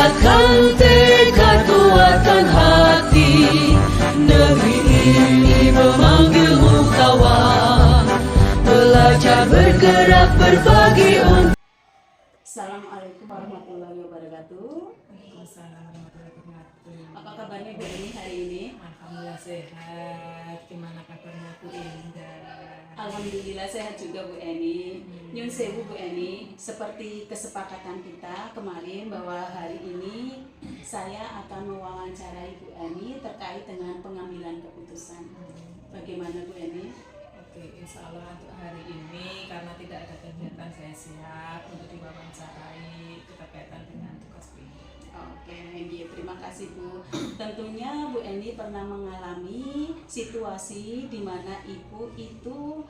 tingkatkan tekad, kuatkan hati. Negeri ini memanggilmu kawan, belajar bergerak berbagi untuk. Assalamualaikum warahmatullahi wabarakatuh. Waalaikumsalam warahmatullahi wabarakatuh. Apa kabarnya Bu Eni hari ini? Alhamdulillah sehat. Gimana kabarnya Bu Indah? Alhamdulillah sehat juga Bu Eni. Nyun sewu Bu Eni, seperti kesepakatan kita kemarin bahwa hari ini saya akan mewawancarai Bu Eni terkait dengan pengambilan keputusan. Bagaimana Bu Eni? Oke, insya Allah untuk hari ini karena tidak ada kegiatan saya siap untuk diwawancarai berkaitan dengan tugas Bu Eni. Oke, terima kasih Bu. Tentunya Bu Eni pernah mengalami situasi di mana Ibu itu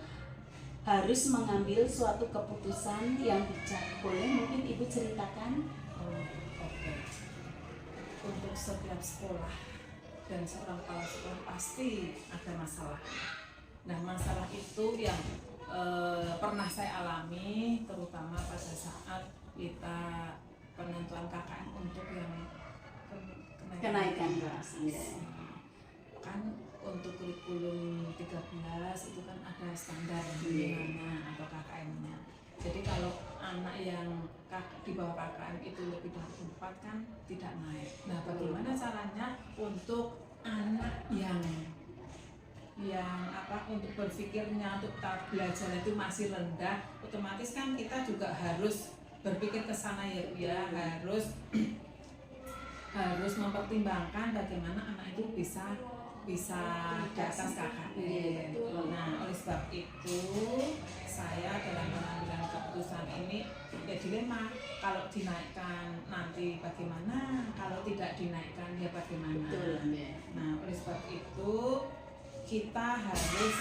harus mengambil suatu keputusan yang bijak. Boleh mungkin Ibu ceritakan? Oke. Untuk setiap sekolah dan seorang kepala sekolah pasti ada masalah. Nah, masalah itu yang pernah saya alami, terutama pada saat kita penentuan KKN untuk yang Kenaikan kelas. Kan untuk kurikulum 13 itu kan ada standar gimana atau KKN-nya. Jadi kalau anak yang di bawah KKN itu lebih dari 4 kan tidak naik. Nah, bagaimana caranya untuk anak yang untuk berpikirnya, untuk belajar itu masih rendah, otomatis kan kita juga harus berpikir ke sana ya, harus mempertimbangkan bagaimana anak itu bisa di atas KKN. Nah, oleh sebab itu saya dalam mengambil keputusan ini ya dilema, kalau dinaikkan nanti bagaimana, kalau tidak dinaikkan ya bagaimana. Nah, oleh sebab itu kita harus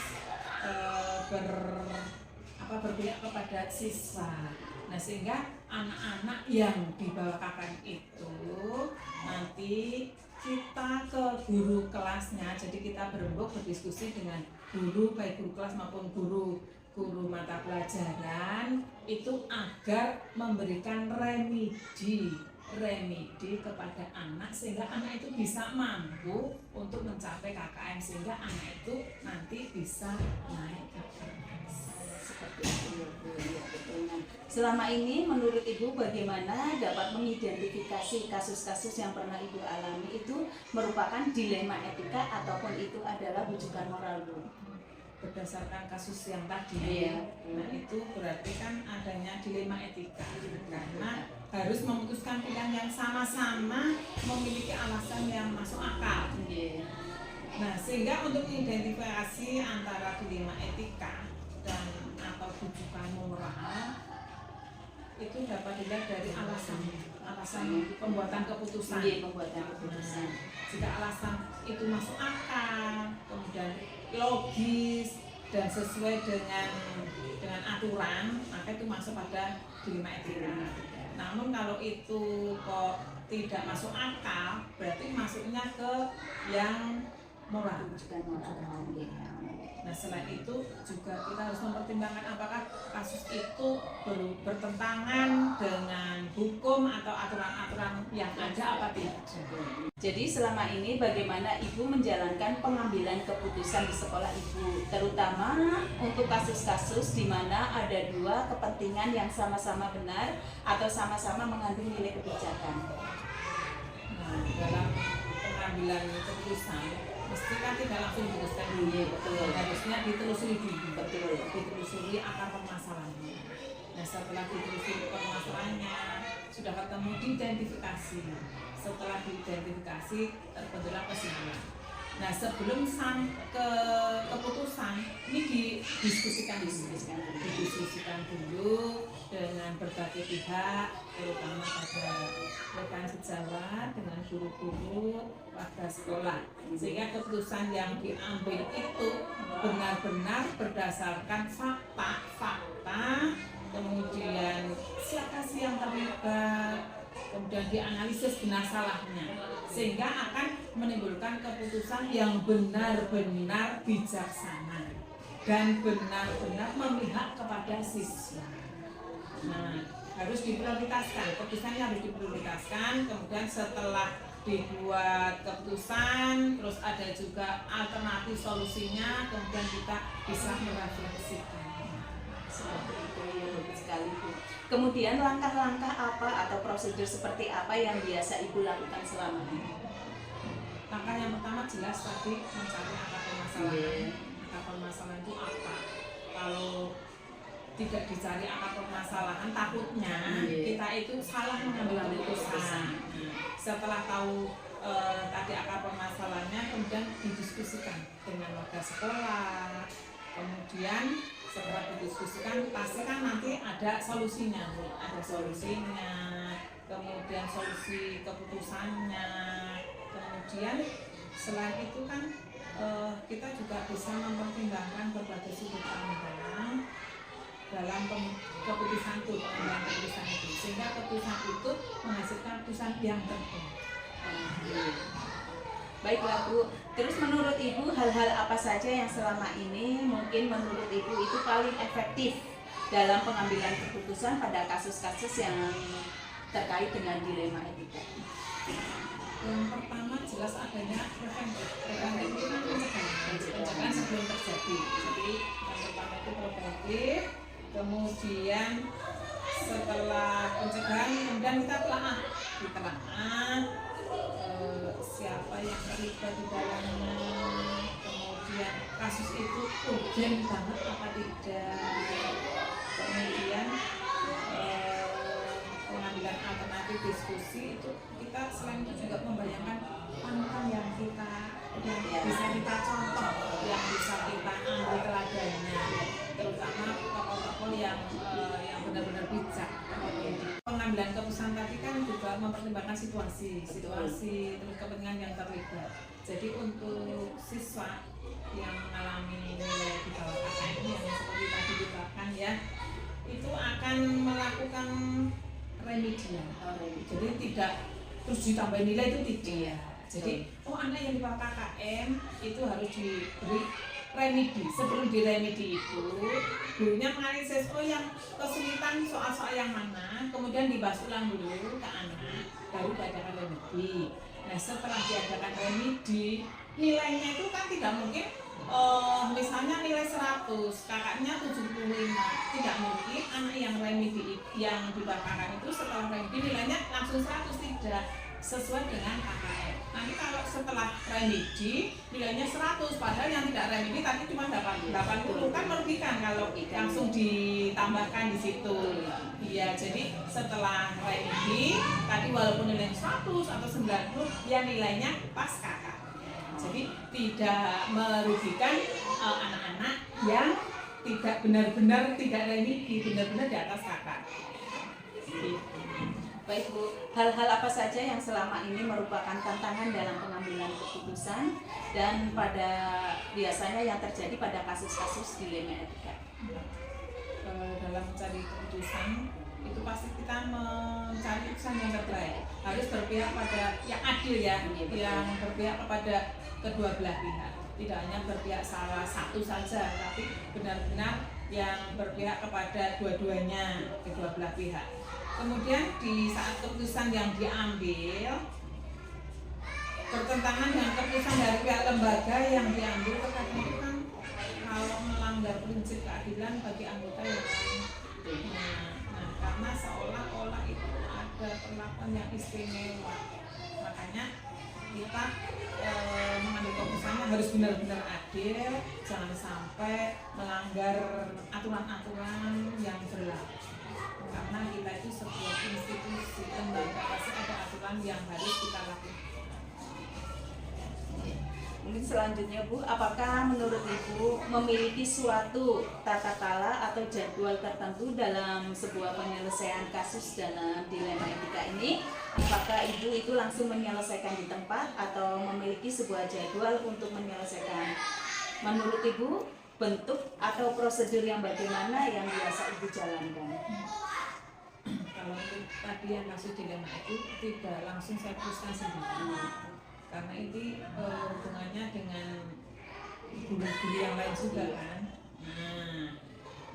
berpihak kepada siswa. Nah, sehingga anak-anak yang di bawah KKN itu nanti kita ke guru kelasnya, jadi kita berembuk berdiskusi dengan guru, baik guru kelas maupun guru mata pelajaran itu agar memberikan remedi kepada anak sehingga anak itu bisa mampu untuk mencapai KKN, sehingga anak itu nanti bisa naik ke kelas. Seperti itu ya Bu. Selama ini menurut Ibu bagaimana dapat mengidentifikasi kasus-kasus yang pernah Ibu alami itu merupakan dilema etika ataupun itu adalah rujukan moral Bu? Berdasarkan kasus yang tadi, nah itu berarti kan adanya dilema etika karena harus memutuskan pilihan yang sama-sama memiliki alasan yang masuk akal. Nah, sehingga untuk mengidentifikasi antara dilema etika dan atau rujukan moral itu dapat dilihat dari alasan pembuatan keputusan. Nah, jika alasan itu masuk akal, kemudian logis dan sesuai dengan aturan, maka itu masuk pada dilema etika. Namun kalau itu kok tidak masuk akal, berarti masuknya ke yang moral. Nah, selain itu juga kita harus mempertimbangkan apakah kasus itu bertentangan dengan hukum atau aturan-aturan yang ada apa tidak. Jadi selama ini bagaimana Ibu menjalankan pengambilan keputusan di sekolah Ibu, terutama untuk kasus-kasus di mana ada dua kepentingan yang sama-sama benar atau sama-sama mengandung nilai kebijakan. Nah, dalam pengambilan keputusan mesti kan tidak langsung diputuskan dulu, harusnya ditelusuri dulu, ditelusuri akar permasalahannya. Nah, setelah ditelusuri permasalahannya, sudah ketemu diidentifikasi. Setelah diidentifikasi, terbentuklah kesimpulan. Nah, sebelum ke keputusan ini didiskusikan dulu dengan berbagai pihak, terutama pada rekan sejawat, dengan guru-guru, warga sekolah, sehingga keputusan yang diambil itu benar-benar berdasarkan fakta, kemudian siapa sih yang terlibat, kemudian dianalisis benar salahnya, sehingga akan menimbulkan keputusan yang benar-benar bijaksana dan benar-benar memihak kepada siswa. Nah, harus diprioritaskan, keputusannya harus diprioritaskan. Kemudian setelah dibuat keputusan, terus ada juga alternatif solusinya, kemudian kita bisa merefleksikan. Seperti itu ya, bagus sekali Bu. Kemudian langkah-langkah apa atau prosedur seperti apa yang biasa Ibu lakukan selama ini? Langkah yang pertama jelas tadi mencari akar permasalahan. Akar permasalahan itu apa? Kalau tidak dicari akar permasalahan, takutnya kita itu salah mengambil keputusan. Setelah tahu tadi akar permasalahannya, kemudian didiskusikan dengan warga sekolah. Kemudian setelah didiskusikan, pasti kan nanti ada solusinya, ada solusinya. Kemudian solusi keputusannya. Kemudian selain itu kan kita juga bisa mempertimbangkan berbagai sudut pandang dalam keputusan itu, pengambilan keputusan itu, sehingga keputusan itu menghasilkan keputusan yang terbaik. Baiklah Bu, terus menurut Ibu hal-hal apa saja yang selama ini mungkin menurut Ibu itu paling efektif dalam pengambilan keputusan pada kasus-kasus yang terkait dengan dilema etika? Yang pertama jelas adanya preventif. Preventif itu kan pencegahan sebelum terjadi. Jadi yang pertama itu preventif, kemudian setelah pencegahan kemudian kita telaah siapa yang terlibat di dalamnya, kemudian kasus itu urgent banget apa tidak, kemudian pengambilan alternatif diskusi itu kita selain itu juga membayangkan panutan yang bisa kita contoh, yang bisa kita ambil teladannya, terutama tokoh-tokoh yang benar-benar bijak. Pengambilan keputusan tadi kan juga mempertimbangkan situasi terus kepentingan yang terlibat. Jadi untuk siswa yang mengalami nilai di bawah KKM yang seperti tadi dikatakan ya, itu akan melakukan remedial. Jadi tidak terus ditambah nilai itu tidak. Jadi anak yang di bawah KKM itu harus diberi remedi. Sebelum diremedi itu gurunya menganalisis yang kesulitan soal-soal yang mana, kemudian dibahas ulang dulu ke anak, baru diadakan remedi. Nah setelah diadakan remedi, nilainya itu kan tidak mungkin misalnya nilai 100, kakaknya 75. Tidak mungkin anak yang remedi yang di bawah kakak itu setelah remedi nilainya langsung 100, tidak sesuai dengan KKM. Nanti kalau setelah remedi nilainya 100, padahal yang tidak remedi tadi cuma 80, kan merugikan kalau langsung ditambahkan di situ. Iya, jadi setelah remedi tadi walaupun nilainya 100 atau 90, ya nilainya pas kakak. Jadi tidak merugikan anak-anak yang tidak benar-benar tidak remedi, benar-benar di atas kakak. Baik Bu, hal-hal apa saja yang selama ini merupakan tantangan dalam pengambilan keputusan dan pada biasanya yang terjadi pada kasus-kasus dilema etika? Dalam mencari keputusan itu pasti kita mencari keputusan yang terbaik, harus berpihak pada yang adil ya, yang berpihak kepada kedua belah pihak, tidak hanya berpihak salah satu saja, tapi benar-benar yang berpihak kepada dua-duanya, kedua belah pihak. Kemudian di saat keputusan yang diambil bertentangan dengan keputusan dari pihak lembaga yang diambil, terkadang itu kan kalau melanggar prinsip keadilan bagi anggota yang lain. Nah, karena seolah-olah itu ada perlakuan yang istimewa, makanya kita mengambil keputusannya harus benar-benar adil, jangan sampai melanggar aturan-aturan yang berlaku. Karena kita itu sebuah institusi lembaga, pasti ada aturan yang harus kita lakukan. Mungkin selanjutnya Bu, apakah menurut Ibu memiliki suatu tata cara atau jadwal tertentu dalam sebuah penyelesaian kasus dalam dilema etika ini? Apakah Ibu itu langsung menyelesaikan di tempat atau memiliki sebuah jadwal untuk menyelesaikan? Menurut Ibu, bentuk atau prosedur yang bagaimana yang biasa Ibu jalankan? Kalau untuk tadi yang kasus dilema itu tidak langsung saya putuskan sendiri, karena ini hubungannya dengan guru-guru yang lain juga kan. Nah,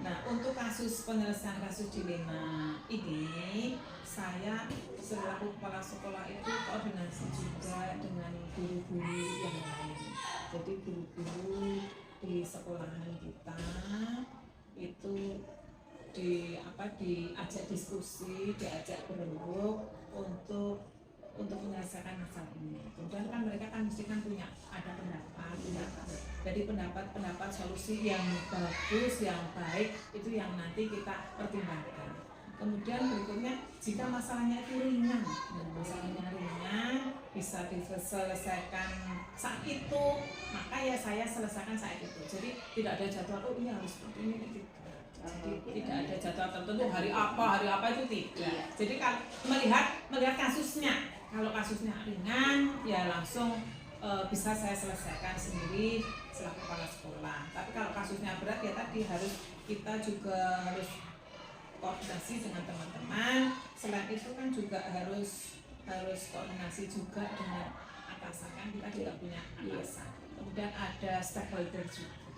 Nah, untuk penyelesaian kasus dilema ini, saya selaku kepala sekolah itu koordinasi juga dengan guru-guru yang lain. Jadi guru-guru di sekolahan kita itu diajak diskusi, diajak berembuk untuk menyelesaikan masalah ini. Kemudian kan mereka kan mesti kan punya pendapat. Jadi pendapat solusi yang bagus, yang baik itu yang nanti kita pertimbangkan. Kemudian berikutnya jika masalahnya itu ringan, bisa diselesaikan saat itu, maka ya saya selesaikan saat itu. Jadi tidak ada jadwal ini harus seperti ini. Jadi tidak ada jadwal tertentu hari apa itu tidak. Jadi kalau melihat kasusnya, kalau kasusnya ringan ya langsung bisa saya selesaikan sendiri selaku kepala sekolah. Tapi kalau kasusnya berat ya tadi kita juga harus koordinasi dengan teman-teman. Selain itu kan juga harus koordinasi juga dengan atasan, kan kita juga punya atasan. Kemudian ada stakeholder juga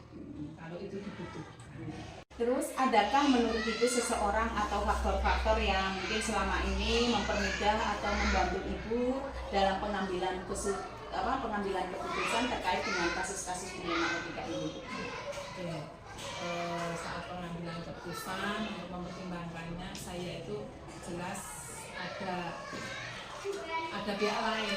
kalau itu dibutuhkan. Terus adakah menurut Ibu seseorang atau faktor-faktor yang mungkin selama ini mempermudah atau membantu Ibu dalam pengambilan keputusan terkait dengan kasus-kasus dilema etika ini? Oke. Saat pengambilan keputusan untuk mempertimbangkannya, saya itu jelas ada pihak lain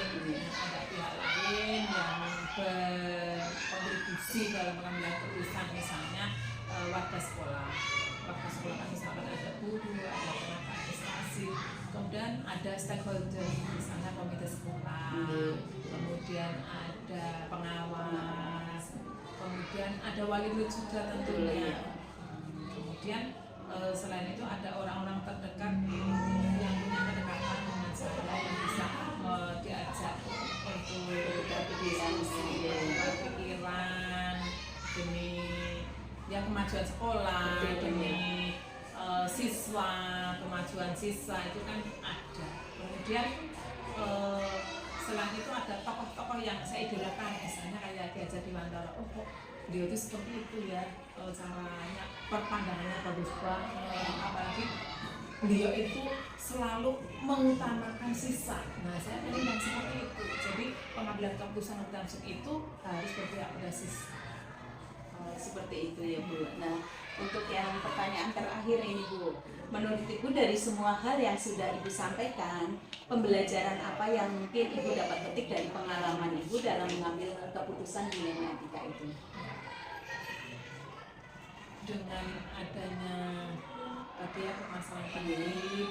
yang berkontribusi dalam pengambilan keputusan, misalnya warga sekolah kan misalkan ada guru, ada tenaga administrasi, kemudian ada stakeholder, misalnya komite sekolah, kemudian ada pengawas, kemudian ada wali murid juga tentunya, kemudian selain itu ada orang-orang terdekat yang punya kedekatan dengan saya yang bisa diajak untuk berdiskusi, berpikiran demi ya kemajuan sekolah, demi siswa, kemajuan siswa itu kan ada. Kemudian selain itu ada tokoh-tokoh yang saya idolakan, misalnya kayak Ki Hajar Dewantara. Oh kok beliau itu seperti itu ya, caranya, perpandangannya bagus banget, apalagi beliau itu selalu mengutamakan siswa. Nah saya ingin seperti itu. Jadi pengambilan keputusan itu harus berpihak pada siswa. Seperti itu ya Bu. Nah, untuk yang pertanyaan terakhir ini Bu, menurut Ibu dari semua hal yang sudah Ibu sampaikan, pembelajaran apa yang mungkin Ibu dapat petik dari pengalaman Ibu dalam mengambil keputusan dilema etika itu? Dengan adanya tadi ya permasalahan pandemi,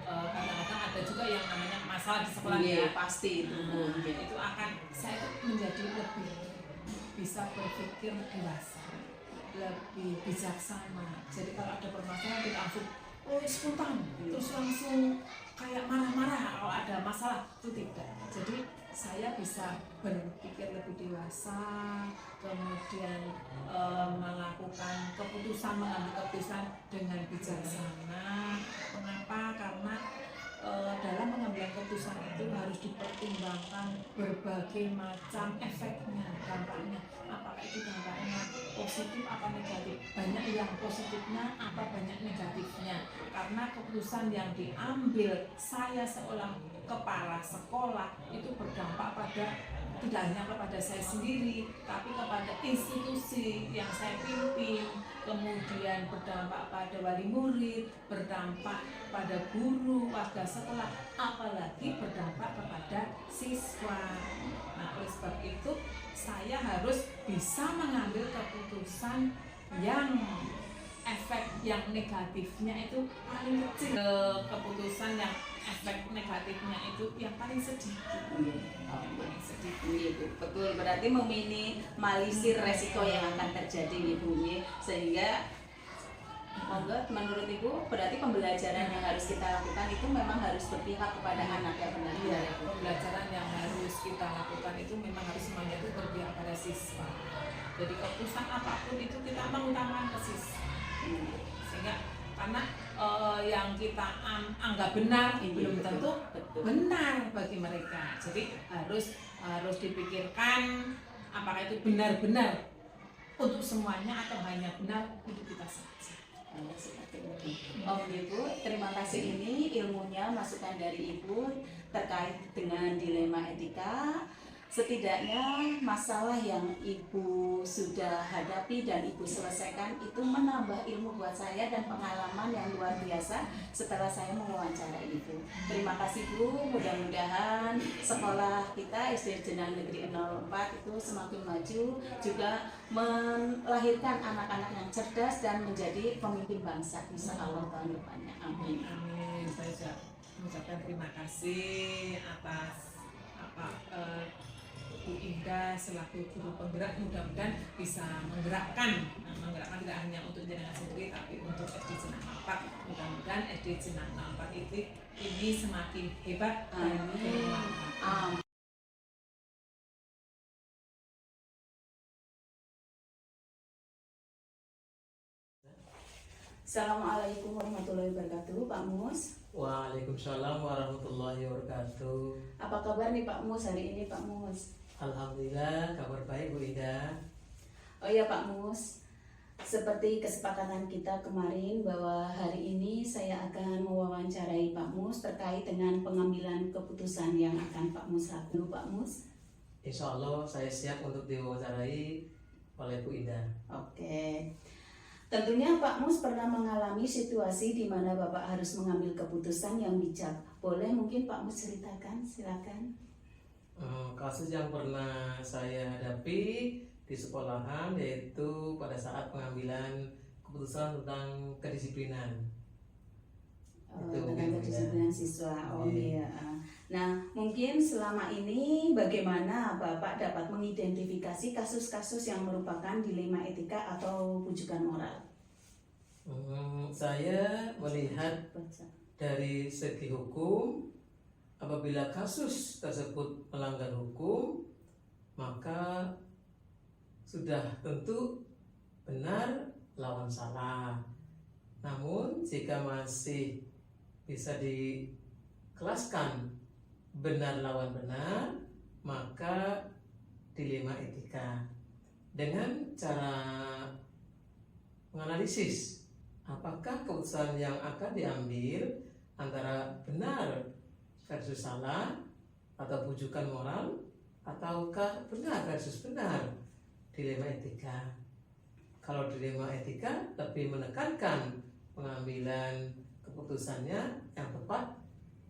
kadang-kadang ada juga yang namanya masalah di sekolah ya, pasti itu Bu. Itu akan saya menjadi lebih bisa berpikir dewasa, lebih bijaksana. Jadi kalau ada permasalahan kita langsung spontan, terus langsung kayak marah-marah kalau ada masalah, itu tidak. Jadi saya bisa berpikir lebih dewasa, kemudian mengambil keputusan dengan bijaksana. Mengapa? Karena dalam mengambil keputusan itu harus dipertimbangkan berbagai macam efeknya, dampaknya. Apakah itu dampaknya positif apa negatif? Banyak yang positifnya, apa banyak negatifnya. Karena keputusan yang diambil saya seorang kepala sekolah itu berdampak pada tidak hanya kepada saya sendiri, tapi kepada institusi yang saya pimpin, kemudian berdampak pada wali murid, berdampak pada guru, warga sekolah, apalagi berdampak kepada siswa. Nah, oleh sebab itu saya harus bisa mengambil keputusan yang efek yang negatifnya itu paling kecil, keputusan yang efek negatifnya itu yang paling sedikit. Betul, berarti meminimalisir resiko yang akan terjadi Ibu, sehingga menurut Ibu berarti pembelajaran yang harus kita lakukan itu memang harus berpihak kepada anak, ya benar? Iya, pembelajaran yang harus kita lakukan itu memang harus semuanya itu berpihak pada siswa. Jadi keputusan apapun itu kita mengutamakan ke siswa. Sehingga karena yang kita anggap benar belum tentu benar bagi mereka. Jadi harus dipikirkan apakah itu benar-benar untuk semuanya atau hanya benar untuk kita saja. Seperti itu. Oh Ibu, terima kasih, ini ilmunya masukan dari Ibu terkait dengan dilema etika. Setidaknya masalah yang Ibu sudah hadapi dan Ibu selesaikan itu menambah ilmu buat saya dan pengalaman yang luar biasa setelah saya mewawancarai Ibu. Terima kasih Bu, mudah-mudahan sekolah kita SD Jenang Negeri 04 itu semakin maju, juga melahirkan anak-anak yang cerdas dan menjadi pemimpin bangsa insya Allah tahun depannya. Amin. Amin. Saya juga mengucapkan terima kasih atas Bu Indah selaku guru penggerak, mudah-mudahan bisa menggerakkan tidak hanya untuk jenengan sendiri tapi untuk SD Jenang 4. Mudah-mudahan SD Jenang 4 ini semakin hebat dan bermanfaat. Assalamualaikum warahmatullahi wabarakatuh, Pak Mus. Waalaikumsalam warahmatullahi wabarakatuh. Apa kabar nih Pak Mus hari ini, Pak Mus? Alhamdulillah, kabar baik Bu Ida. Oh ya Pak Mus, seperti kesepakatan kita kemarin bahwa hari ini saya akan mewawancarai Pak Mus terkait dengan pengambilan keputusan yang akan Pak Mus lakukan. Pak Mus? Insya Allah saya siap untuk diwawancarai oleh Bu Ida. Oke. Tentunya Pak Mus pernah mengalami situasi di mana Bapak harus mengambil keputusan yang bijak. Boleh mungkin Pak Mus ceritakan, silakan. Kasus yang pernah saya hadapi di sekolahan yaitu pada saat pengambilan keputusan tentang kedisiplinan. Tentang kedisiplinan siswa. Oh iya. Nah, mungkin selama ini bagaimana Bapak dapat mengidentifikasi kasus-kasus yang merupakan dilema etika atau bujukan moral? Saya melihat dari segi hukum, apabila kasus tersebut melanggar hukum, maka sudah tentu benar lawan salah. Namun jika masih bisa dikelaskan benar lawan benar, maka dilema etika. Dengan cara menganalisis apakah keputusan yang akan diambil antara benar versus salah atau bujukan moral, ataukah benar versus benar, dilema etika. Kalau dilema etika lebih menekankan pengambilan keputusannya yang tepat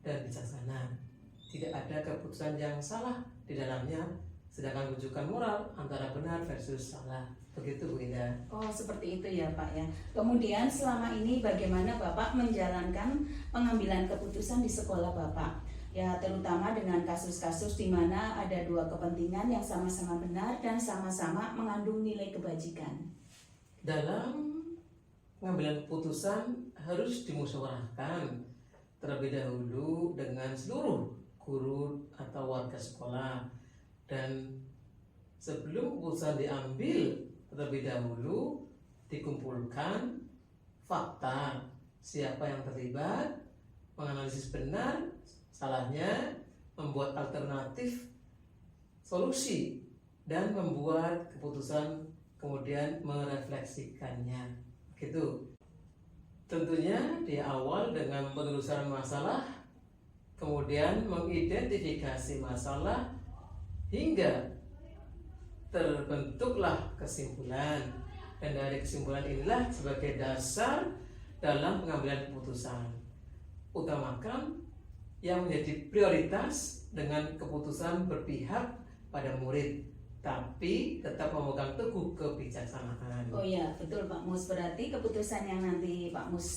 dan bijaksana. Tidak ada keputusan yang salah di dalamnya, sedangkan bujukan moral antara benar versus salah. Begitu Bu Indah. Oh seperti itu ya Pak ya. Kemudian selama ini bagaimana Bapak menjalankan pengambilan keputusan di sekolah Bapak? Ya terutama dengan kasus-kasus di mana ada dua kepentingan yang sama-sama benar dan sama-sama mengandung nilai kebajikan. Dalam pengambilan keputusan harus dimusyawarahkan terlebih dahulu dengan seluruh guru atau warga sekolah, dan sebelum keputusan diambil terlebih dahulu dikumpulkan fakta siapa yang terlibat, menganalisis benar salahnya, membuat alternatif solusi, dan membuat keputusan kemudian merefleksikannya. Gitu. Tentunya di awal dengan penelusuran masalah, kemudian mengidentifikasi masalah hingga terbentuklah kesimpulan, dan dari kesimpulan inilah sebagai dasar dalam pengambilan keputusan. Utamakan yang menjadi prioritas dengan keputusan berpihak pada murid, tapi tetap memegang teguh kebijaksanaan. Oh iya betul Pak Mus, berarti keputusan yang nanti Pak Mus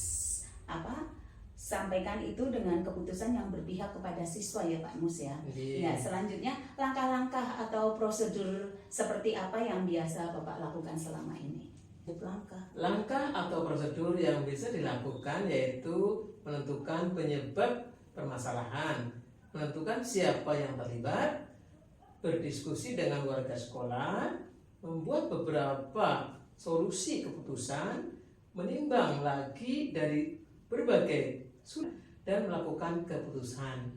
sampaikan itu dengan keputusan yang berpihak kepada siswa ya Pak Mus ya. Ya selanjutnya langkah-langkah atau prosedur seperti apa yang biasa Bapak lakukan selama ini? Langkah atau prosedur yang bisa dilakukan yaitu menentukan penyebab permasalahan, menentukan siapa yang terlibat, berdiskusi dengan warga sekolah, membuat beberapa solusi keputusan, menimbang lagi dari berbagai sudut dan melakukan keputusan,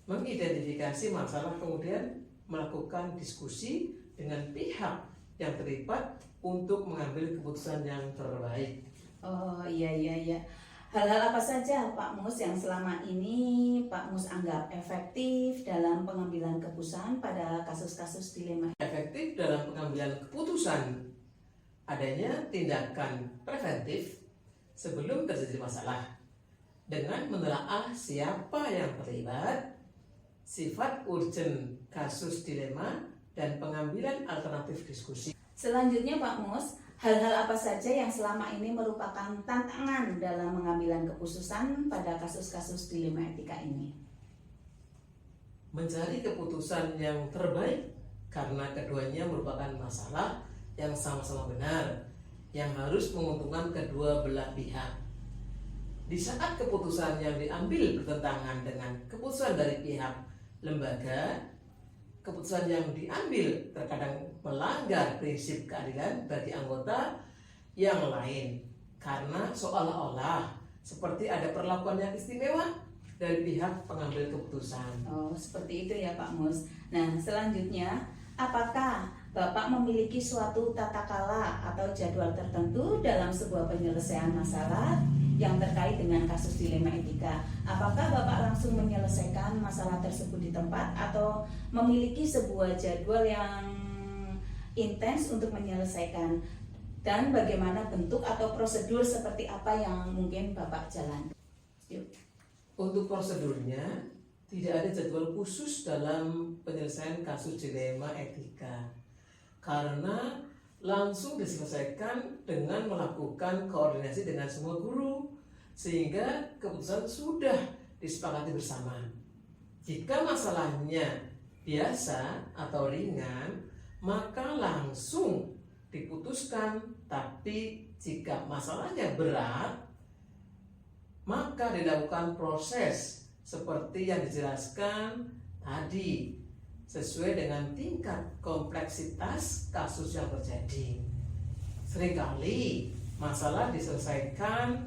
mengidentifikasi masalah, kemudian melakukan diskusi dengan pihak yang terlibat untuk mengambil keputusan yang terbaik. Oh iya. Hal-hal apa saja Pak Mus yang selama ini Pak Mus anggap efektif dalam pengambilan keputusan pada kasus-kasus dilema? Efektif dalam pengambilan keputusan adanya tindakan preventif sebelum terjadi masalah dengan menelaah siapa yang terlibat, sifat urgen kasus dilema, dan pengambilan alternatif diskusi. Selanjutnya Pak Mus, hal-hal apa saja yang selama ini merupakan tantangan dalam pengambilan keputusan pada kasus-kasus dilema etika ini? Mencari keputusan yang terbaik karena keduanya merupakan masalah yang sama-sama benar, yang harus menguntungkan kedua belah pihak. Di saat keputusan yang diambil bertentangan dengan keputusan dari pihak lembaga, keputusan yang diambil terkadang melanggar prinsip keadilan bagi anggota yang lain karena seolah-olah seperti ada perlakuan yang istimewa dari pihak pengambil keputusan. Oh, seperti itu ya Pak Mus. Nah, selanjutnya, apakah Bapak memiliki suatu tata kala atau jadwal tertentu dalam sebuah penyelesaian masalah yang terkait dengan kasus dilema etika? Apakah Bapak langsung menyelesaikan masalah tersebut di tempat atau memiliki sebuah jadwal yang intens untuk menyelesaikan? Dan bagaimana bentuk atau prosedur seperti apa yang mungkin Bapak jalankan? Yuk. Untuk prosedurnya, tidak ada jadwal khusus dalam penyelesaian kasus dilema etika karena langsung diselesaikan dengan melakukan koordinasi dengan semua guru sehingga keputusan sudah disepakati bersama. Jika masalahnya biasa atau ringan, maka langsung diputuskan. Tapi jika masalahnya berat, maka dilakukan proses seperti yang dijelaskan tadi sesuai dengan tingkat kompleksitas kasus yang terjadi. Seringkali masalah diselesaikan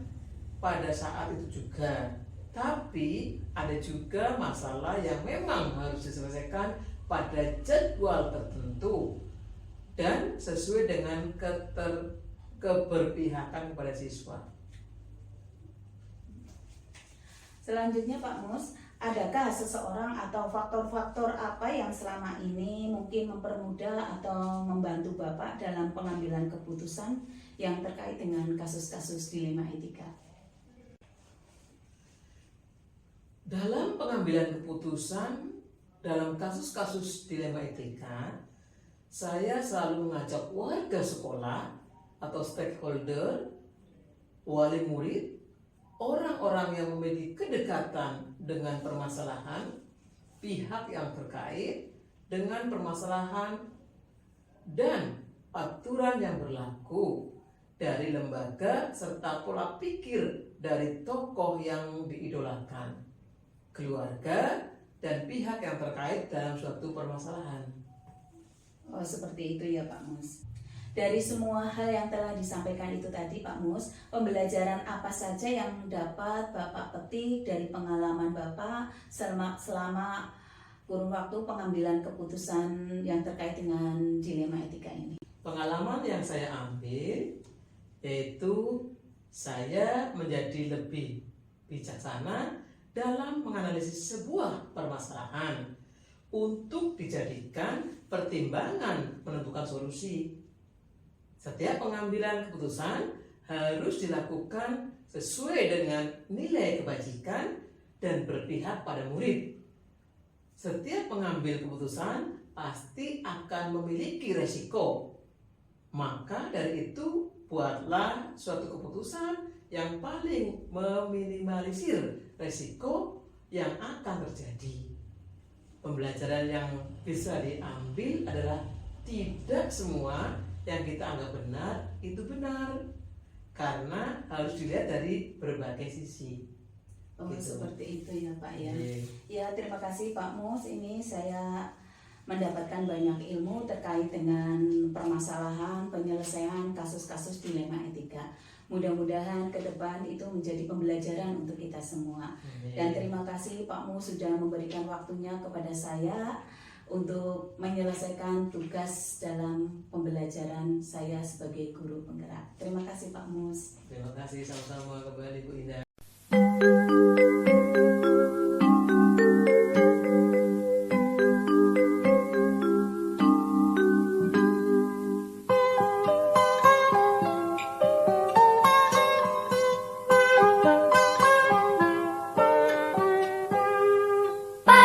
pada saat itu juga, tapi ada juga masalah yang memang harus diselesaikan pada jadwal tertentu dan sesuai dengan keberpihakan kepada siswa. Selanjutnya Pak Mus, adakah seseorang atau faktor-faktor apa yang selama ini mungkin mempermudah atau membantu Bapak dalam pengambilan keputusan yang terkait dengan kasus-kasus dilema etika? Dalam pengambilan keputusan dalam kasus-kasus dilema etika, saya selalu mengajak warga sekolah atau stakeholder, wali murid, orang-orang yang memiliki kedekatan dengan permasalahan, pihak yang terkait dengan permasalahan, dan aturan yang berlaku dari lembaga serta pola pikir dari tokoh yang diidolakan, keluarga, dan pihak yang terkait dalam suatu permasalahan. Oh, seperti itu ya Pak Mus. Dari semua hal yang telah disampaikan itu tadi Pak Mus, pembelajaran apa saja yang dapat Bapak petik dari pengalaman Bapak selama kurun waktu pengambilan keputusan yang terkait dengan dilema etika ini? Pengalaman yang saya ambil yaitu saya menjadi lebih bijaksana dalam menganalisis sebuah permasalahan untuk dijadikan pertimbangan menentukan solusi. Setiap pengambilan keputusan harus dilakukan sesuai dengan nilai kebajikan dan berpihak pada murid. Setiap pengambil keputusan pasti akan memiliki resiko. Maka dari itu buatlah suatu keputusan yang paling meminimalisir resiko yang akan terjadi. Pembelajaran yang bisa diambil adalah tidak semua yang kita anggap benar itu benar, karena harus dilihat dari berbagai sisi. Oh, Gitu. seperti itu ya Pak ya. Iya. Ya, terima kasih Pak Mus. Ini saya mendapatkan banyak ilmu terkait dengan permasalahan penyelesaian kasus-kasus dilema etika. Mudah-mudahan ke depan itu menjadi pembelajaran untuk kita semua. Dan terima kasih Pak Mus sudah memberikan waktunya kepada saya untuk menyelesaikan tugas dalam pembelajaran saya sebagai guru penggerak. Terima kasih Pak Mus. Terima kasih sama-sama kembali Bu Indah.